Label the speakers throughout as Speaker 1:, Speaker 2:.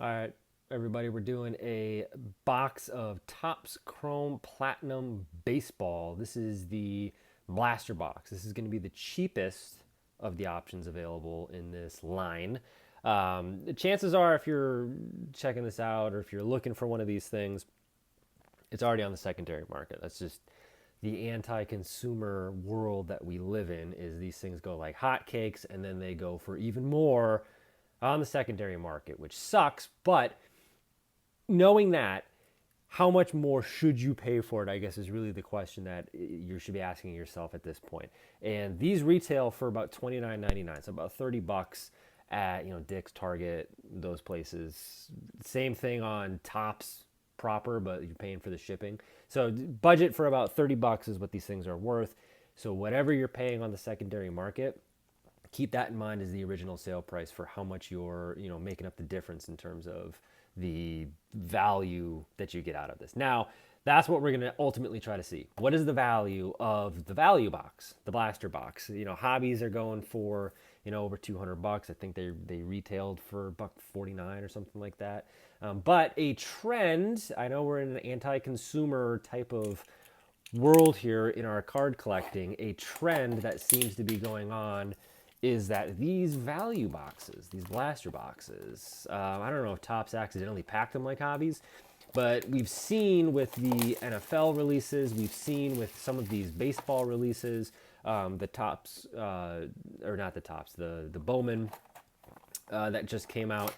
Speaker 1: All right, everybody, we're doing a box of Topps Chrome Platinum Baseball. This is the blaster box. This is going to be the cheapest of the options available in this line. The chances are, if you're checking this out or if you're looking for one of these things, it's already on the secondary market. That's just the anti-consumer world that we live in. Is these things go like hotcakes, and then they go for even more on the secondary market, which sucks. But knowing that, how much more should you pay for it, I guess, is really the question that you should be asking yourself at this point. And these retail for about $29.99, so about $30 at Dick's, Target, those places. Same thing on Tops proper, but you're paying for the shipping. So budget for about $30 is what these things are worth. So whatever you're paying on the secondary market, keep that in mind as the original sale price for how much you're making up the difference in terms of the value that you get out of this. Now, that's what we're going to ultimately try to see. What is the value of the value box, the blaster box? Hobbies are going for over $200. I think they retailed for $149 or something like that. But a trend. I know we're in an anti-consumer type of world here in our card collecting. A trend that seems to be going on is that these value boxes, these blaster boxes, I don't know if Topps accidentally packed them like hobbies, but we've seen with the NFL releases, we've seen with some of these baseball releases, the Topps, or not the Topps, the Bowman that just came out.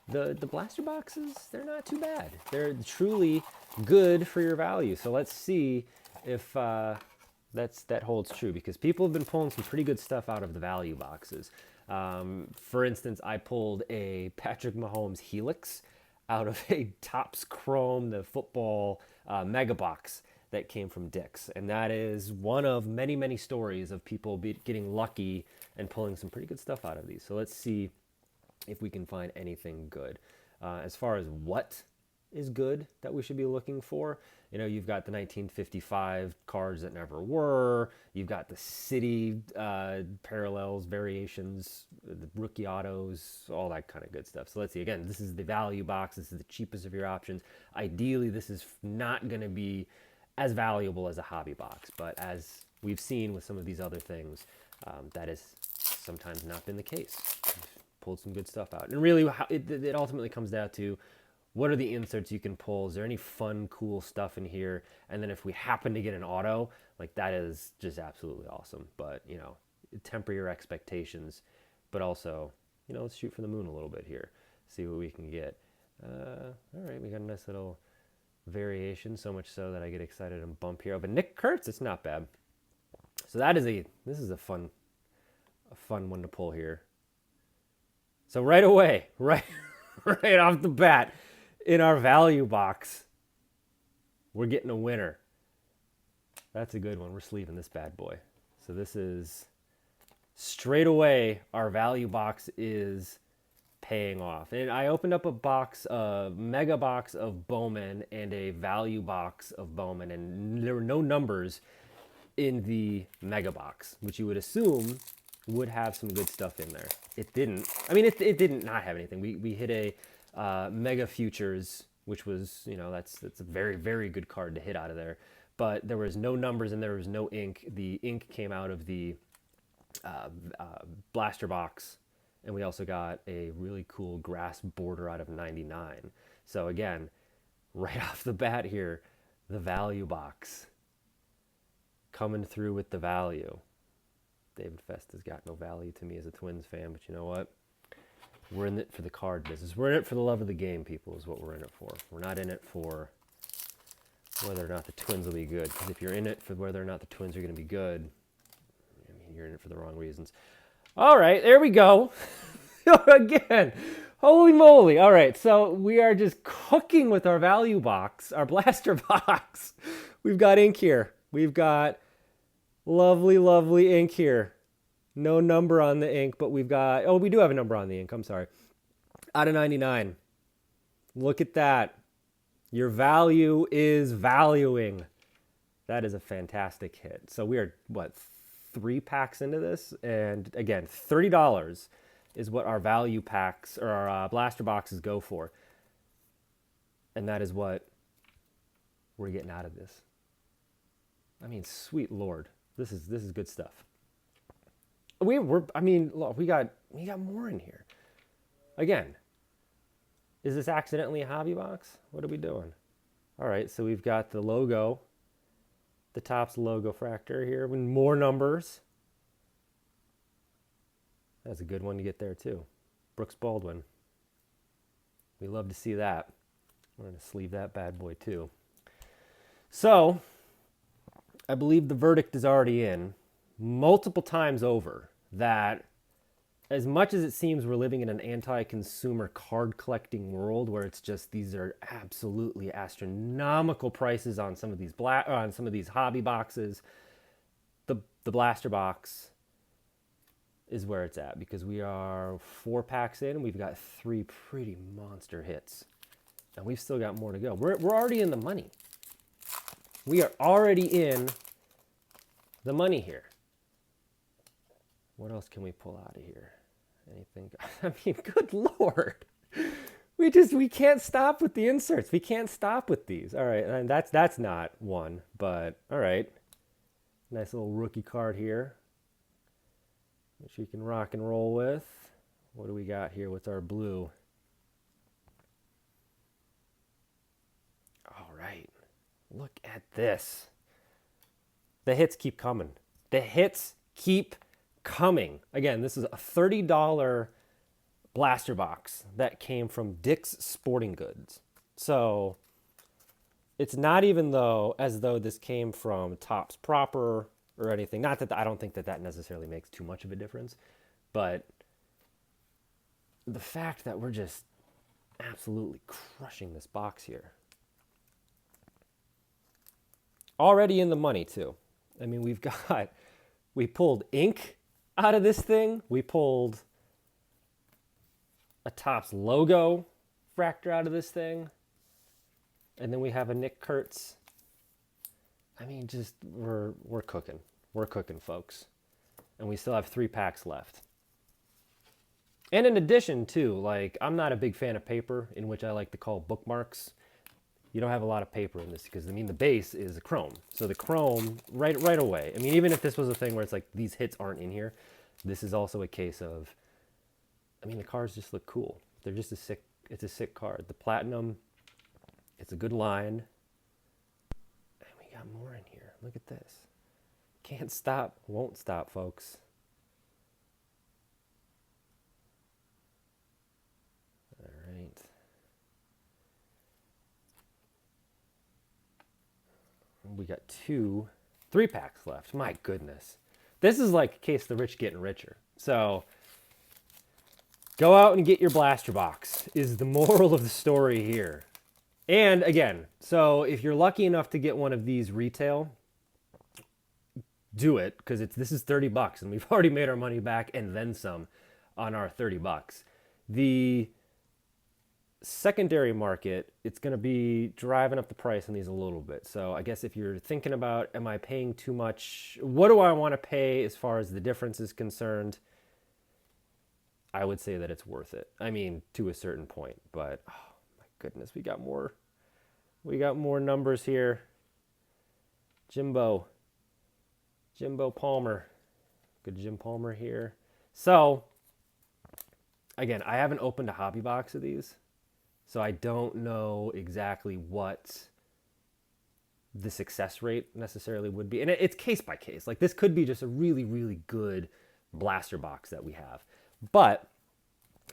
Speaker 1: The blaster boxes, they're not too bad. They're truly good for your value. So let's see if that holds true, because people have been pulling some pretty good stuff out of the value boxes. For instance, I pulled a Patrick Mahomes Helix out of a Topps Chrome, the football mega box that came from Dick's. And that is one of many, many stories of people getting lucky and pulling some pretty good stuff out of these. So let's see if we can find anything good. As far as what is good that we should be looking for, you've got the 1955 cards that never were. You've got the city parallels, variations, the rookie autos, all that kind of good stuff. So let's see. Again, this is the value box. This is the cheapest of your options. Ideally, this is not going to be as valuable as a hobby box, but as we've seen with some of these other things, that has sometimes not been the case. Pulled some good stuff out. And really, it ultimately comes down to, what are the inserts you can pull? Is there any fun, cool stuff in here? And then if we happen to get an auto, like, that is just absolutely awesome. But, temper your expectations, but also, let's shoot for the moon a little bit here. See what we can get. All right, we got a nice little variation, so much so that I get excited and bump here. But Nick Kurtz, it's not bad. So this is a fun one to pull here. So right away, right off the bat, in our value box, we're getting a winner. That's a good one. We're sleeving this bad boy. So this is straight away, our value box is paying off. And I opened up a mega box of Bowman and a value box of Bowman, and there were no numbers in the mega box, which you would assume would have some good stuff in there. It didn't. I mean, it didn't not have anything. We hit a Mega Futures, which was, that's a very, very good card to hit out of there. But there was no numbers and there was no ink. The ink came out of the blaster box, and we also got a really cool grass border out of 99. So again, right off the bat here, the value box coming through with the value. David Fest has got no value to me as a Twins fan, but you know what? We're in it for the card business. We're in it for the love of the game, people, is what we're in it for. We're not in it for whether or not the Twins will be good, because if you're in it for whether or not the Twins are going to be good, I mean, you're in it for the wrong reasons. All right, there we go. Again, holy moly. All right, so we are just cooking with our value box, our blaster box. We've got ink here. We've got lovely, lovely ink here. No number on the ink, but we do have a number on the ink. I'm sorry. Out of 99. Look at that. Your value is valuing. That is a fantastic hit. So we are, 3 packs into this? And again, $30 is what our value packs or our blaster boxes go for. And that is what we're getting out of this. I mean, sweet Lord, this is good stuff. I mean, look, we got more in here. Again, is this accidentally a hobby box? What are we doing? All right, so we've got the logo, the Topps logo fractor here with more numbers. That's a good one to get there too. Brooks Baldwin. We love to see that. We're going to sleeve that bad boy too. So, I believe the verdict is already in multiple times over that as much as it seems we're living in an anti-consumer card collecting world where it's just these are absolutely astronomical prices on some of these hobby boxes, the blaster box is where it's at because we are 4 packs in and we've got 3 pretty monster hits. And we've still got more to go. We're already in the money. We are already in the money here. What else can we pull out of here? Anything? I mean, good Lord. We can't stop with the inserts. We can't stop with these. All right, and that's not one, but all right. Nice little rookie card here, which you can rock and roll with. What do we got here? What's our blue? All right. Look at this. The hits keep coming. The hits keep coming. Again, this is a $30 blaster box that came from Dick's Sporting Goods. So it's not even as though this came from Topps proper or anything. Not that I don't think that necessarily makes too much of a difference, but the fact that we're just absolutely crushing this box here. Already in the money too. I mean, we pulled ink out of this thing. We pulled a Topps logo fractor out of this thing. And then we have a Nick Kurtz. I mean, just we're cooking. We're cooking, folks. And we still have 3 packs left. And in addition, too, like, I'm not a big fan of paper, in which I like to call bookmarks. You don't have a lot of paper in this because, I mean, the base is chrome. So the chrome, right away. I mean, even if this was a thing where it's like these hits aren't in here, this is also a case of, I mean, the cards just look cool. They're just it's a sick card. The platinum, it's a good line. And we got more in here. Look at this. Can't stop, won't stop, folks. All right. We got 3 packs left. My goodness. This is like a case of the rich getting richer. So go out and get your blaster box is the moral of the story here. And again, so if you're lucky enough to get one of these retail, do it because this is $30 and we've already made our money back and then some on our $30. The secondary market, it's going to be driving up the price on these a little bit. So I guess if you're thinking about, am I paying too much? What do I want to pay as far as the difference is concerned? I would say that it's worth it. I mean, to a certain point, but oh my goodness, we got more numbers here. Jimbo Palmer. Good Jim Palmer here. So again, I haven't opened a hobby box of these. So I don't know exactly what the success rate necessarily would be. And it's case by case. Like this could be just a really, really good blaster box that we have. But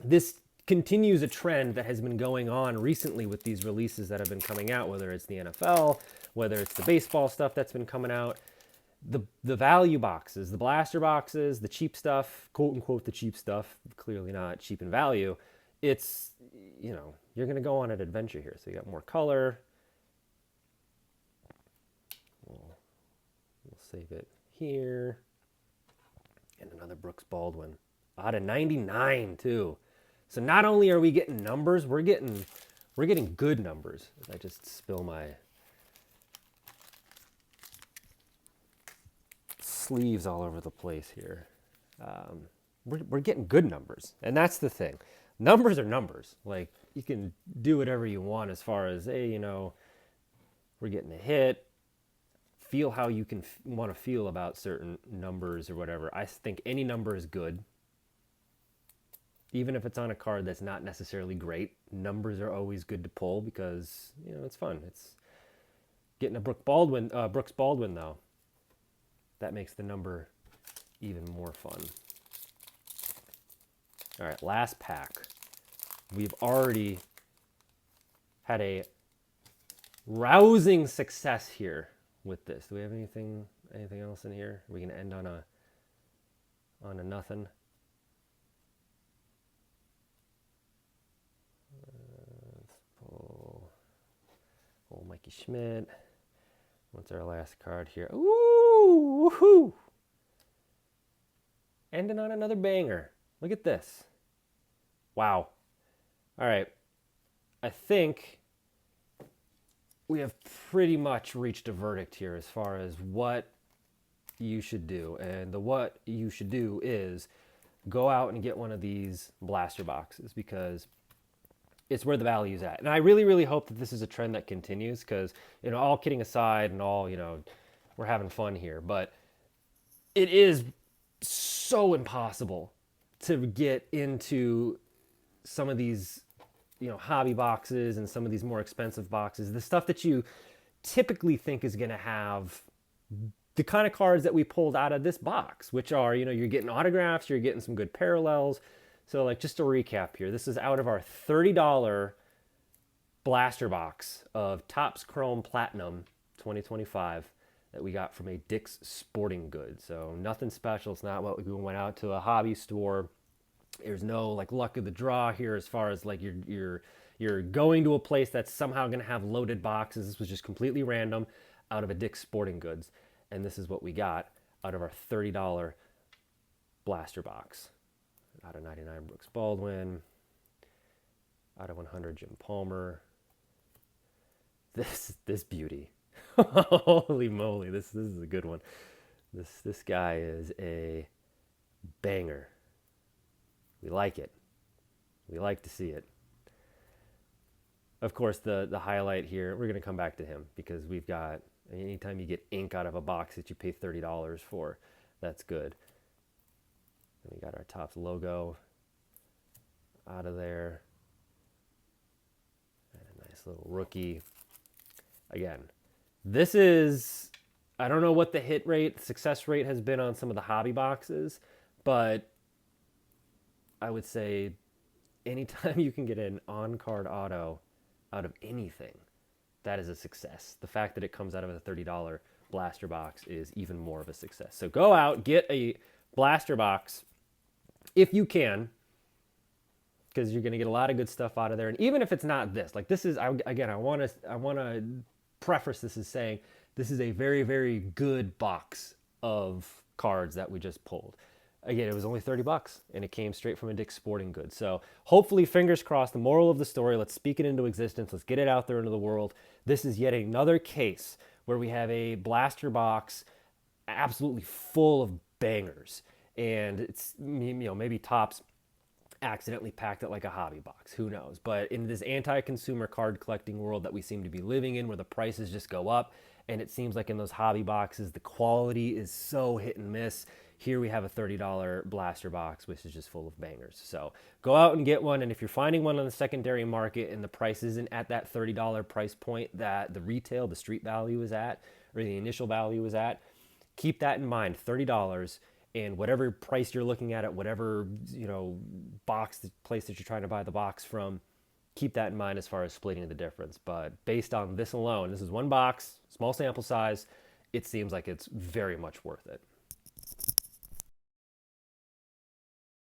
Speaker 1: this continues a trend that has been going on recently with these releases that have been coming out, whether it's the NFL, whether it's the baseball stuff that's been coming out. The value boxes, the blaster boxes, the cheap stuff, quote unquote, the cheap stuff, clearly not cheap in value. It's, you know, you're going to go on an adventure here. So you got more color. We'll save it here. And another Brooks Baldwin. Out of 99 too. So not only are we getting numbers, we're getting good numbers. I just spill my sleeves all over the place here. we're getting good numbers. And that's the thing. Numbers are numbers. Like, you can do whatever you want as far as, hey, we're getting a hit. Feel how you can want to feel about certain numbers or whatever. I think any number is good. Even if it's on a card that's not necessarily great, numbers are always good to pull because, it's fun. It's getting a Brooks Baldwin, though. That makes the number even more fun. All right, last pack. We've already had a rousing success here with this. Do we have anything else in here? Are we gonna end on a nothing? Let's pull old Mikey Schmidt. What's our last card here? Ooh, woohoo! Ending on another banger. Look at this. Wow. All right. I think we have pretty much reached a verdict here as far as what you should do. And what you should do is go out and get one of these blaster boxes because it's where the value's at. And I really, really hope that this is a trend that continues because, all kidding aside and all, we're having fun here. But it is so impossible to get into some of these, hobby boxes and some of these more expensive boxes. The stuff that you typically think is going to have the kind of cards that we pulled out of this box, which are, you're getting autographs, you're getting some good parallels. So, like, just to recap here, this is out of our $30 blaster box of Topps Chrome Platinum 2025 that we got from a Dick's Sporting Goods. So nothing special. It's not what we went out to a hobby store. There's no like luck of the draw here as far as like you're going to a place that's somehow going to have loaded boxes. This was just completely random out of a Dick's Sporting Goods. And this is what we got out of our $30 blaster box. Out of 99 Brooks Baldwin. Out of 100 Jim Palmer. This beauty. Holy moly, this is a good one. This guy is a banger. We like it. We like to see it. Of course, the highlight here, we're going to come back to him because we've got, anytime you get ink out of a box that you pay $30 for, that's good. And we got our Topps logo out of there. And a nice little rookie. Again, this is, I don't know what the hit rate, success rate has been on some of the hobby boxes, but I would say anytime you can get an on-card auto out of anything, that is a success. The fact that it comes out of a $30 blaster box is even more of a success. So go out, get a blaster box if you can, because you're going to get a lot of good stuff out of there. And even if it's not this, like this is, again, I want to preface this as saying this is a very, very good box of cards that we just pulled. Again, it was only $30 and it came straight from a Dick's Sporting Goods. So hopefully, fingers crossed, the moral of the story, let's speak it into existence. Let's get it out there into the world. This is yet another case where we have a blaster box absolutely full of bangers. And it's, maybe Topps accidentally packed it like a hobby box. Who knows? But in this anti-consumer card collecting world that we seem to be living in, where the prices just go up, and it seems like in those hobby boxes, the quality is so hit and miss. Here we have a $30 blaster box, which is just full of bangers. So go out and get one. And if you're finding one on the secondary market and the price isn't at that $30 price point that the retail, the street value is at, or the initial value is at, keep that in mind, $30. And whatever price you're looking at whatever, box, the place that you're trying to buy the box from, keep that in mind as far as splitting the difference. But based on this alone, this is one box, small sample size, it seems like it's very much worth it.